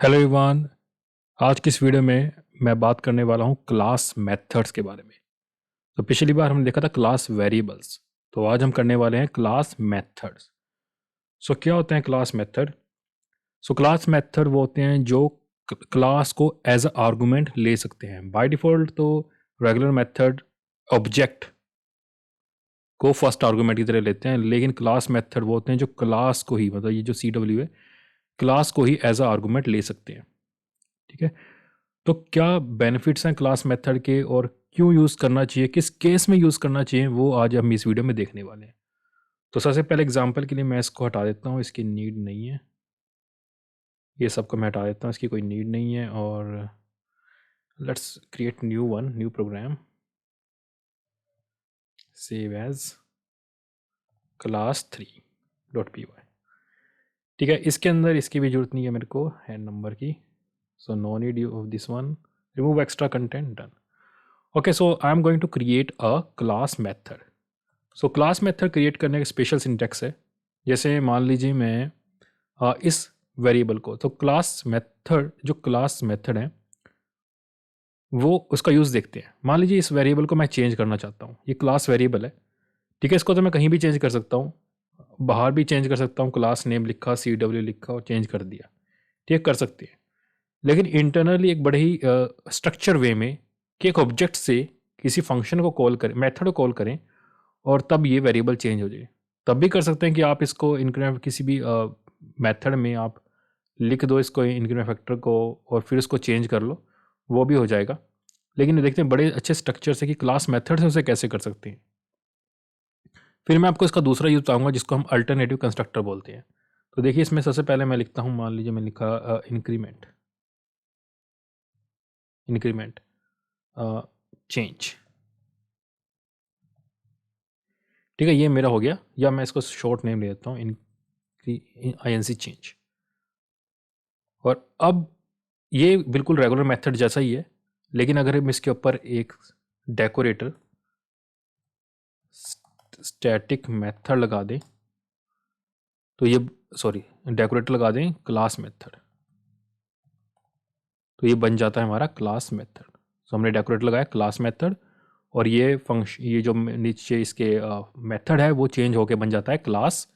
Hello everyone. आज की इस वीडियो में मैं बात करने वाला हूँ क्लास मेथड्स के बारे में। तो पिछली बार हमने देखा था क्लास वेरिएबल्स, तो आज हम करने वाले हैं क्लास मेथड्स। सो क्या होते हैं class method? So class method वो होते हैं जो क्लास को एज अ आर्गूमेंट ले सकते हैं। बाय डिफ़ॉल्ट तो रेगुलर मेथड ऑब्जेक्ट को फर्स्ट आर्गूमेंट की तरह लेते हैं, लेकिन क्लास मेथड वो होते हैं जो क्लास को ही, मतलब ये जो CW है, क्लास को ही एज अ आर्गूमेंट ले सकते हैं। ठीक है, तो क्या बेनिफिट्स हैं क्लास मेथड के और क्यों यूज़ करना चाहिए, किस केस में यूज़ करना चाहिए, वो आज हम इस वीडियो में देखने वाले हैं। तो सबसे पहले एग्जांपल के लिए मैं इसको हटा देता हूँ, इसकी नीड नहीं है। ये सबको मैं हटा देता हूँ, इसकी कोई नीड नहीं है। और let's create new program, save as class3.py। ठीक है, इसके अंदर इसकी भी जरूरत नहीं है मेरे को है नंबर की, so no need of this one. Remove extra content, done. Okay, so I am going to create a class method. So class method create करने का स्पेशल सिंटेक्स है। जैसे मान लीजिए मैं इस वेरिएबल को, तो क्लास मेथड, जो क्लास मेथड है वो उसका यूज़ देखते हैं। मान लीजिए इस वेरिएबल को मैं चेंज करना चाहता हूँ, ये क्लास वेरिएबल है। ठीक है, इसको तो मैं कहीं भी चेंज कर सकता हूँ, बाहर भी चेंज कर सकता हूँ। क्लास नेम लिखा, CW लिखा और चेंज कर दिया, ठीक कर सकते हैं। लेकिन इंटरनली एक बड़े ही स्ट्रक्चर वे में कि एक ऑब्जेक्ट से किसी फंक्शन को कॉल करें, मेथड को कॉल करें और तब ये वेरिएबल चेंज हो जाए। तब भी कर सकते हैं कि आप इसको इंक्रीमेंट किसी भी मेथड में आप लिख दो इसको, इंक्रीमेंट फैक्टर को, और फिर उसको चेंज कर लो, वो भी हो जाएगा। लेकिन देखते हैं बड़े अच्छे स्ट्रक्चर से कि क्लास मेथड से उसे कैसे कर सकते हैं। फिर मैं आपको इसका दूसरा यूज बताऊंगा जिसको हम अल्टरनेटिव कंस्ट्रक्टर बोलते हैं। तो देखिए इसमें सबसे पहले मैं लिखता हूँ, मान लीजिए मैं लिखा इंक्रीमेंट, इंक्रीमेंट चेंज। ठीक है, ये मेरा हो गया, या मैं इसको शॉर्ट नेम ले लेता हूँ, INC चेंज। और अब ये बिल्कुल रेगुलर मेथड जैसा ही है, लेकिन अगर हम इसके ऊपर एक डेकोरेटर स्टैटिक मेथड लगा दें तो ये, सॉरी, डेकोरेटर लगा दें क्लास मेथड, तो ये बन जाता है हमारा क्लास मेथड। तो हमने डेकोरेटर लगाया क्लास मेथड, और ये फंक्शन, ये जो नीचे इसके मेथड है वो चेंज होके बन जाता है क्लास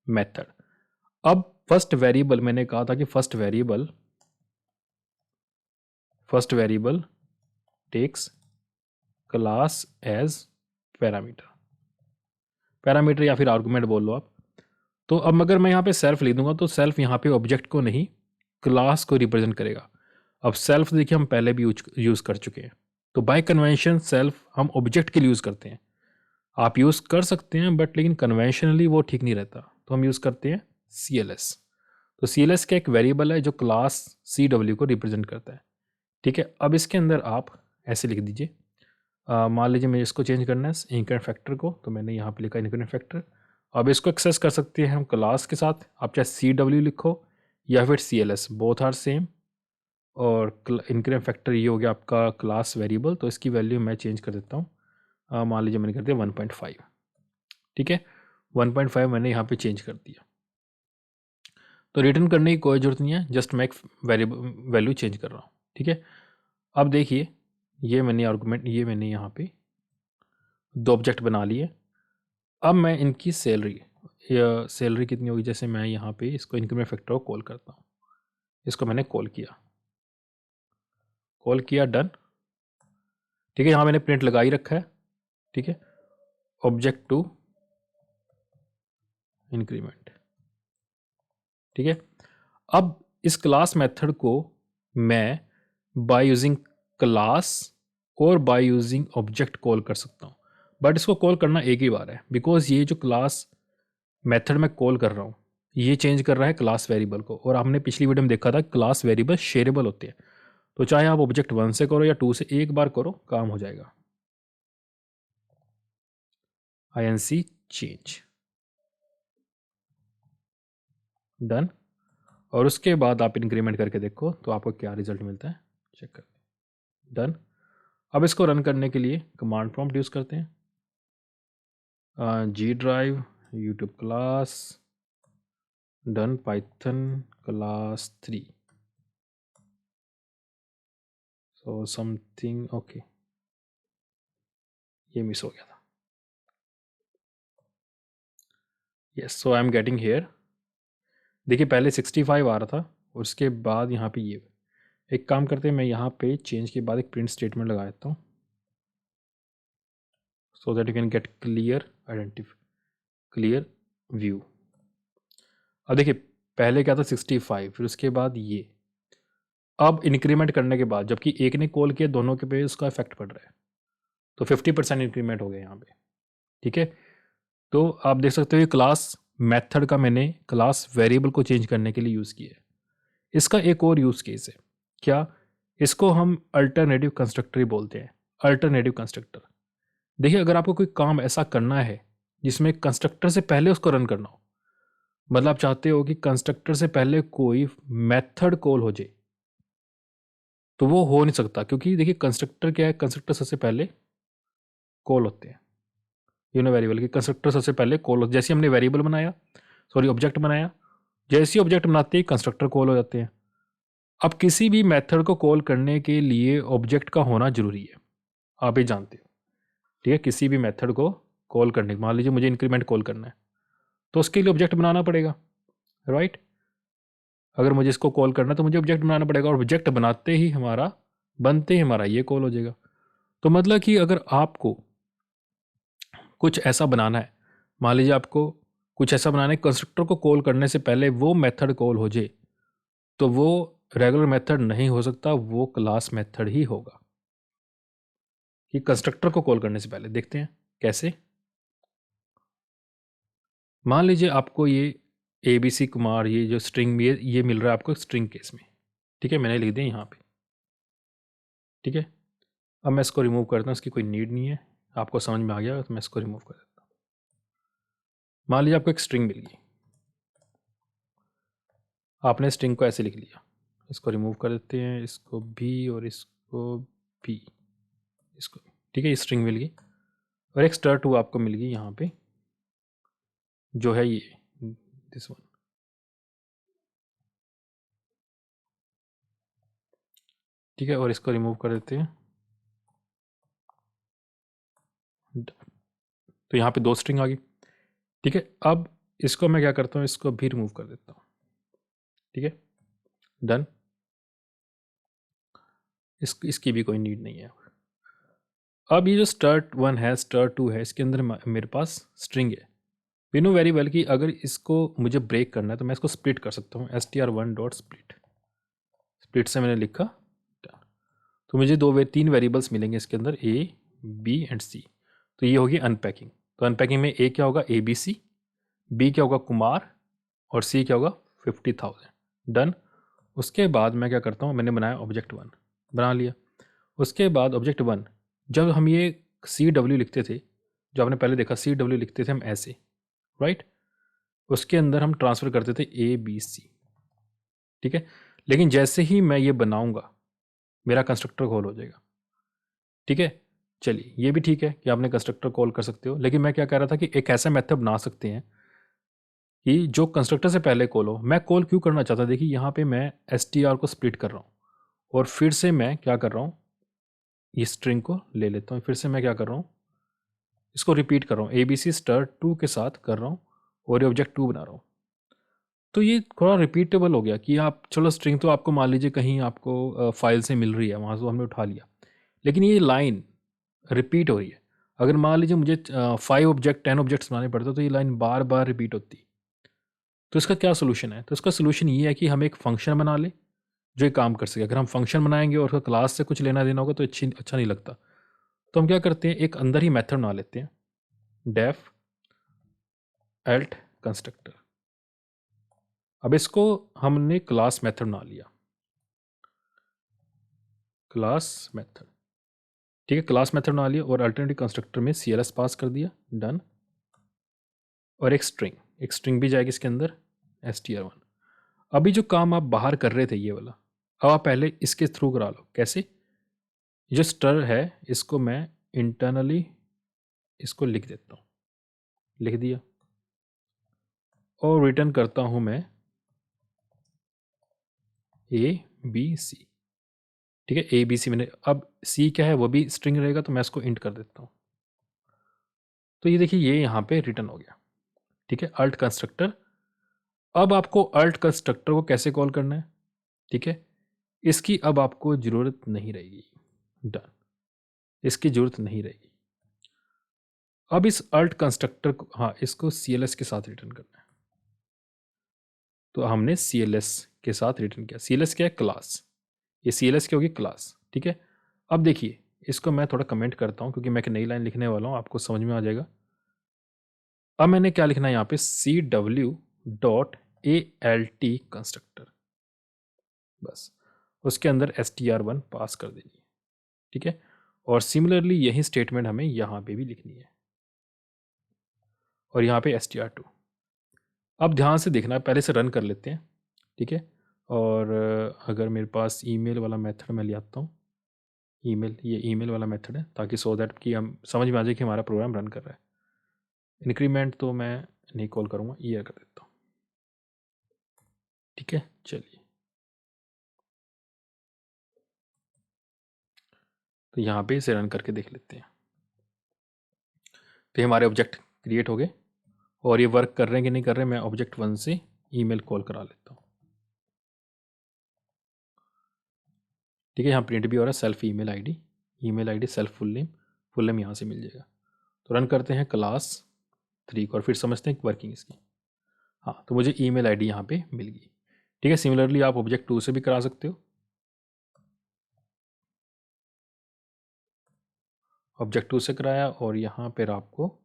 मेथड। अब फर्स्ट वेरिएबल, मैंने कहा था कि first variable takes class as parameter, parameter या फिर आर्गुमेंट बोल लो आप। तो अब अगर मैं यहाँ पे सेल्फ लिख दूंगा तो सेल्फ यहाँ पे ऑब्जेक्ट को नहीं, क्लास को रिप्रेजेंट करेगा। अब सेल्फ देखिए हम पहले भी यूज कर चुके हैं, तो बाय कन्वेंशन सेल्फ हम ऑब्जेक्ट के लिए यूज करते हैं। आप यूज कर सकते हैं बट लेकिन कन्वेंशनली वो ठीक नहीं रहता, तो हम यूज करते हैं CLS। तो CLS का एक वेरिएबल है जो क्लास CW को रिप्रेजेंट करता है। ठीक है, अब इसके अंदर आप ऐसे लिख दीजिए, मान लीजिए मुझे इसको चेंज करना है इंक्रीमेंट फैक्टर को, तो मैंने यहाँ पे लिखा इंक्रीमेंट फैक्टर। अब इसको एक्सेस कर सकते हैं हम क्लास के साथ, आप चाहे CW लिखो या फिर CLS, बोथ आर सेम। और इंक्रीमेंट फैक्टर ये हो गया आपका क्लास वेरिएबल, तो इसकी वैल्यू मैं चेंज कर देता हूँ, मान लीजिए मैंने कर दिया 1.5। ठीक है, 1.5 मैंने यहाँ पे चेंज कर दिया। तो रिटर्न करने की कोई ज़रूरत नहीं है, जस्ट मैं एक वेरिएबल वैल्यू चेंज कर रहा हूँ। ठीक है, अब देखिए ये मैंने आर्गूमेंट, ये मैंने यहाँ पे दो ऑब्जेक्ट बना लिए। अब मैं इनकी सैलरी, या सैलरी कितनी होगी, जैसे मैं यहाँ पे इसको इंक्रीमेंट फैक्टर को कॉल करता हूँ, इसको मैंने कॉल किया, डन। ठीक है, यहाँ मैंने प्रिंट लगा ही रखा है। ठीक है, ऑब्जेक्ट टू इंक्रीमेंट। ठीक है, अब इस क्लास मेथड को मैं बाय यूजिंग क्लास और बाय यूजिंग ऑब्जेक्ट कॉल कर सकता हूँ, बट इसको कॉल करना एक ही बार है, बिकॉज ये जो क्लास मेथड मैं कॉल कर रहा हूँ ये चेंज कर रहा है क्लास वेरिएबल को। और हमने पिछली वीडियो में देखा था क्लास वेरिएबल शेयरेबल होते हैं, तो चाहे आप ऑब्जेक्ट 1 से करो या 2 से, एक बार करो काम हो जाएगा। INC change, done. और उसके बाद आप इंक्रीमेंट करके देखो तो आपको क्या रिजल्ट मिलता है, चेक कर, डन। अब इसको रन करने के लिए कमांड प्रॉम्प्ट यूज़ करते हैं, G drive YouTube class, done, Python class 3। So something okay, ये मिस हो गया था। Yes, so I am getting hair. देखिए पहले 65 आ रहा था और उसके बाद यहाँ पे ये। एक काम करते हैं, मैं यहाँ पे चेंज के बाद एक प्रिंट स्टेटमेंट लगा देता हूँ so that you can get clear clear view. अब देखिए पहले क्या था 65, फिर उसके बाद ये। अब इंक्रीमेंट करने के बाद जबकि एक ने कॉल किया, दोनों के पे उसका इफेक्ट पड़ रहा है, तो 50% इंक्रीमेंट हो गया यहाँ पे। ठीक है, तो आप देख सकते हो ये क्लास मेथड का मैंने क्लास वेरिएबल को चेंज करने के लिए यूज़ किया है। इसका एक और यूज़ केस है, क्या? इसको हम अल्टरनेटिव कंस्ट्रक्टर ही बोलते हैं, अल्टरनेटिव कंस्ट्रक्टर। देखिए अगर आपको कोई काम ऐसा करना है जिसमें कंस्ट्रक्टर से पहले उसको रन करना हो, मतलब आप चाहते हो कि कंस्ट्रक्टर से पहले कोई मेथड कॉल हो जाए, तो वो हो नहीं सकता, क्योंकि देखिए कंस्ट्रक्टर क्या है, कंस्ट्रक्टर सबसे पहले कॉल होते हैं। वेरिएबल की कंस्ट्रक्टर सबसे पहले कॉल होते, जैसे हमने वेरिएबल बनाया, सॉरी ऑब्जेक्ट बनाया, जैसे ही ऑब्जेक्ट बनाते ही कंस्ट्रक्टर कॉल हो जाते हैं। अब किसी भी मेथड को कॉल करने के लिए ऑब्जेक्ट का होना जरूरी है, आप ही जानते हो। ठीक है, किसी भी मेथड को कॉल करने, मान लीजिए मुझे इंक्रीमेंट कॉल करना है, तो उसके लिए ऑब्जेक्ट बनाना पड़ेगा, राइट। अगर मुझे इसको कॉल करना है तो मुझे ऑब्जेक्ट बनाना पड़ेगा, और ऑब्जेक्ट बनते ही हमारा ये कॉल हो जाएगा। तो मतलब कि अगर आपको कुछ ऐसा बनाना है, मान लीजिए आपको कुछ ऐसा बनाना है कंस्ट्रक्टर को कॉल करने से पहले वो मेथड कॉल हो जाए, तो वो रेगुलर मेथड नहीं हो सकता, वो क्लास मेथड ही होगा। कि कंस्ट्रक्टर को कॉल करने से पहले देखते हैं कैसे। मान लीजिए आपको ये ABC कुमार, ये जो स्ट्रिंग ये मिल रहा है आपको स्ट्रिंग केस में। ठीक है, मैंने लिख दिया यहाँ पे। ठीक है, अब मैं इसको रिमूव करता हूँ, इसकी कोई नीड नहीं है, आपको समझ में आ गया तो मैं इसको रिमूव कर देता हूँ। मान लीजिए आपको एक स्ट्रिंग मिल गई, आपने स्ट्रिंग को ऐसे लिख लिया, इसको रिमूव कर देते हैं, इसको भी और इसको भी, इसको। ठीक है, ये स्ट्रिंग मिल गई, और एक str2 आपको मिल गई यहाँ पे, जो है ये दिस वन। ठीक है, और इसको रिमूव कर देते हैं। तो यहाँ पे 2 स्ट्रिंग आ गई। ठीक है, अब इसको मैं क्या करता हूँ, इसको भी रिमूव कर देता हूँ। ठीक है, डन। इसकी भी कोई नीड नहीं है। अब ये जो str1 है, str2 है, इसके अंदर मेरे पास स्ट्रिंग है। वी नो वेरी वेल कि अगर इसको मुझे ब्रेक करना है तो मैं इसको स्प्लिट कर सकता हूँ, str1 डॉट स्प्लिट। स्प्लिट से मैंने लिखा, तो मुझे 3 वेरिएबल्स मिलेंगे इसके अंदर, A, B एंड C। तो ये होगी अनपैकिंग। तो अनपैकिंग में A क्या होगा, ABC, B क्या होगा, कुमार, और C क्या होगा, 50,000। डन। उसके बाद मैं क्या करता हूँ, मैंने बनाया ऑब्जेक्ट 1, बना लिया। उसके बाद ऑब्जेक्ट 1, जब हम ये CW लिखते थे, जो आपने पहले देखा CW लिखते थे हम ऐसे, राइट। उसके अंदर हम ट्रांसफ़र करते थे ABC। ठीक है, लेकिन जैसे ही मैं ये बनाऊंगा मेरा कंस्ट्रक्टर कॉल हो जाएगा। ठीक है, चलिए ये भी ठीक है कि आपने कंस्ट्रक्टर कॉल कर सकते हो, लेकिन मैं क्या कह रहा था कि एक ऐसा मेथड बना सकते हैं कि जो कंस्ट्रक्टर से पहले कॉल हो। मैं कॉल क्यों करना चाहता, देखिए यहाँ पे मैं str को स्प्लिट कर रहा हूँ, और फिर से मैं क्या कर रहा हूँ, ये स्ट्रिंग को ले लेता हूँ, फिर से मैं क्या कर रहा हूँ, इसको रिपीट कर रहा हूँ, ABC str2 के साथ कर रहा हूँ, और ये ऑब्जेक्ट 2 बना रहा हूँ। तो ये थोड़ा रिपीटेबल हो गया कि आप, चलो स्ट्रिंग तो आपको मान लीजिए कहीं आपको फाइल से मिल रही है, वहाँ से हमने उठा लिया, लेकिन ये लाइन रिपीट हो रही है। अगर मान लीजिए मुझे 5 ऑब्जेक्ट 10 ऑब्जेक्ट्स बनाने पड़ते तो ये लाइन बार बार रिपीट होती। तो इसका क्या सोल्यूशन है, तो इसका सोल्यूशन ये है कि हम एक फंक्शन बना ले जो ये काम कर सके। अगर हम फंक्शन बनाएंगे और उसका क्लास से कुछ लेना देना होगा तो अच्छा नहीं लगता। तो हम क्या करते हैं, एक अंदर ही मेथड बना लेते हैं, डेफ एल्ट कंस्ट्रक्टर। अब इसको हमने क्लास मेथड बना लिया, क्लास मेथड। ठीक है, क्लास मेथड बना लिया और अल्टरनेटिव कंस्ट्रक्टर में CLS पास कर दिया, डन। और एक स्ट्रिंग भी जाएगी इसके अंदर, str1। अभी जो काम आप बाहर कर रहे थे ये वाला, अब आप पहले इसके थ्रू करा लो। कैसे, जो स्टर है इसको मैं इंटरनली इसको लिख देता हूँ, लिख दिया, और रिटर्न करता हूँ मैं ABC। ठीक है, ए बी सी मैंने, अब सी क्या है वो भी स्ट्रिंग रहेगा तो मैं इसको इंट कर देता हूँ। तो ये देखिए ये यहाँ पे रिटर्न हो गया। ठीक है, अल्ट कंस्ट्रक्टर। अब आपको अल्ट कंस्ट्रक्टर को कैसे कॉल करना है, ठीक है, इसकी अब आपको ज़रूरत नहीं रहेगी। डन, इसकी ज़रूरत नहीं रहेगी। अब इस अल्ट कंस्ट्रक्टर को, हाँ, इसको CLS के साथ रिटर्न करना है। तो हमने CLS के साथ रिटर्न किया। CLS क्या है, क्लास। ये CLS क्या होगी, क्लास। ठीक है, अब देखिए इसको मैं थोड़ा कमेंट करता हूँ क्योंकि मैं एक नई लाइन लिखने वाला हूँ, आपको समझ में आ जाएगा। अब मैंने क्या लिखना है यहाँ पे, CW.ALT कंस्ट्रक्टर, बस उसके अंदर str1 पास कर दीजिए। ठीक है, और सिमिलरली यही स्टेटमेंट हमें यहाँ पे भी लिखनी है, और यहाँ पे str2। अब ध्यान से देखना, पहले से रन कर लेते हैं। ठीक है, और अगर मेरे पास ईमेल वाला मेथड मैं ले आता हूँ, ये ईमेल वाला मेथड है, ताकि सो दैट कि हम समझ में आ जाए कि हमारा प्रोग्राम रन कर रहा है। इंक्रीमेंट तो मैं नहीं कॉल करूँगा, ईयर कर देता हूँ। ठीक है, चलिए, तो यहाँ पे इसे रन करके देख लेते हैं। तो ये हमारे ऑब्जेक्ट क्रिएट हो गए, और ये वर्क कर रहे हैं कि नहीं कर रहे हैं, मैं ऑब्जेक्ट 1 से ईमेल कॉल करा लेता हूँ। ठीक है, यहाँ प्रिंट भी हो रहा है self email ID self full name यहाँ से मिल जाएगा। तो रन करते हैं क्लास 3 को, और फिर समझते हैं वर्किंग इसकी। हाँ, तो मुझे ईमेल आईडी यहाँ पे मिल गई। ठीक है, सिमिलरली आप ऑब्जेक्ट 2 से भी करा सकते हो। ऑब्जेक्ट 2 से कराया, और यहाँ पर आपको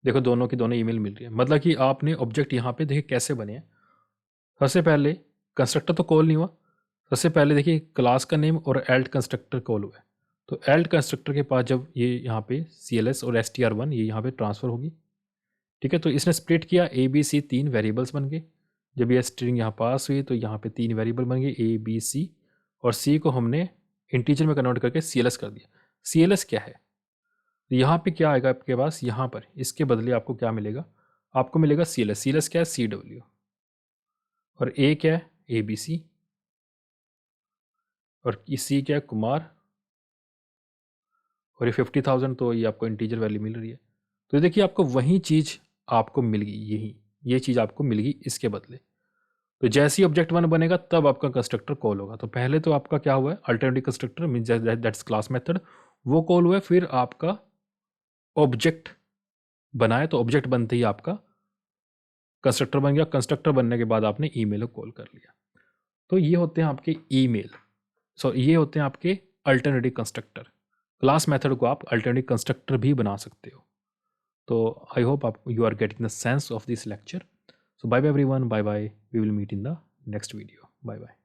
देखो दोनों की दोनों ईमेल मिल रही है। मतलब कि आपने ऑब्जेक्ट यहाँ पे देखिए कैसे बने हैं। सबसे पहले कंस्ट्रक्टर तो कॉल नहीं हुआ, सबसे पहले देखिए क्लास का नेम और एल्ट कंस्ट्रक्टर कॉल हुआ है। तो एल्ट कंस्ट्रक्टर के पास जब ये यहाँ पे CLS और str1 ये यहाँ पे ट्रांसफ़र होगी। ठीक है, तो इसने स्प्लिट किया, ABC 3 वेरिएबल्स बन गए। जब ये स्ट्रिंग यहाँ पास हुई तो यहाँ पे 3 वेरिएबल बन गए, ABC, और C को हमने इंटीजर में कन्वर्ट करके CLS कर दिया। CLS क्या है, यहाँ पे क्या आएगा आपके पास, यहाँ पर इसके बदले आपको क्या मिलेगा, आपको मिलेगा CLS क्या है, CW, और A क्या है, ABC, और C क्या है, कुमार, और ये 50,000, तो ये आपको इंटीजर वैल्यू मिल रही है। तो देखिए आपको वही चीज़ आपको मिल गई, ये चीज़ आपको मिल गई इसके बदले। तो जैसे ही ऑब्जेक्ट 1 बनेगा तब आपका कंस्ट्रक्टर कॉल होगा। तो पहले तो आपका क्या हुआ है, alternative constructor mean that's class method, वो कॉल हुआ है, फिर आपका ऑब्जेक्ट बनाए, तो ऑब्जेक्ट बनते ही आपका कंस्ट्रक्टर बन गया। कंस्ट्रक्टर बनने के बाद आपने ईमेल को कॉल कर लिया। तो ये होते हैं आपके ईमेल, ये होते हैं आपके अल्टरनेटिव कंस्ट्रक्टर। क्लास मेथड को आप अल्टरनेटिव कंस्ट्रक्टर भी बना सकते हो। तो आई होप आप you are getting the sense of this lecture. So bye bye everyone, bye bye, we will meet in the next video, bye bye.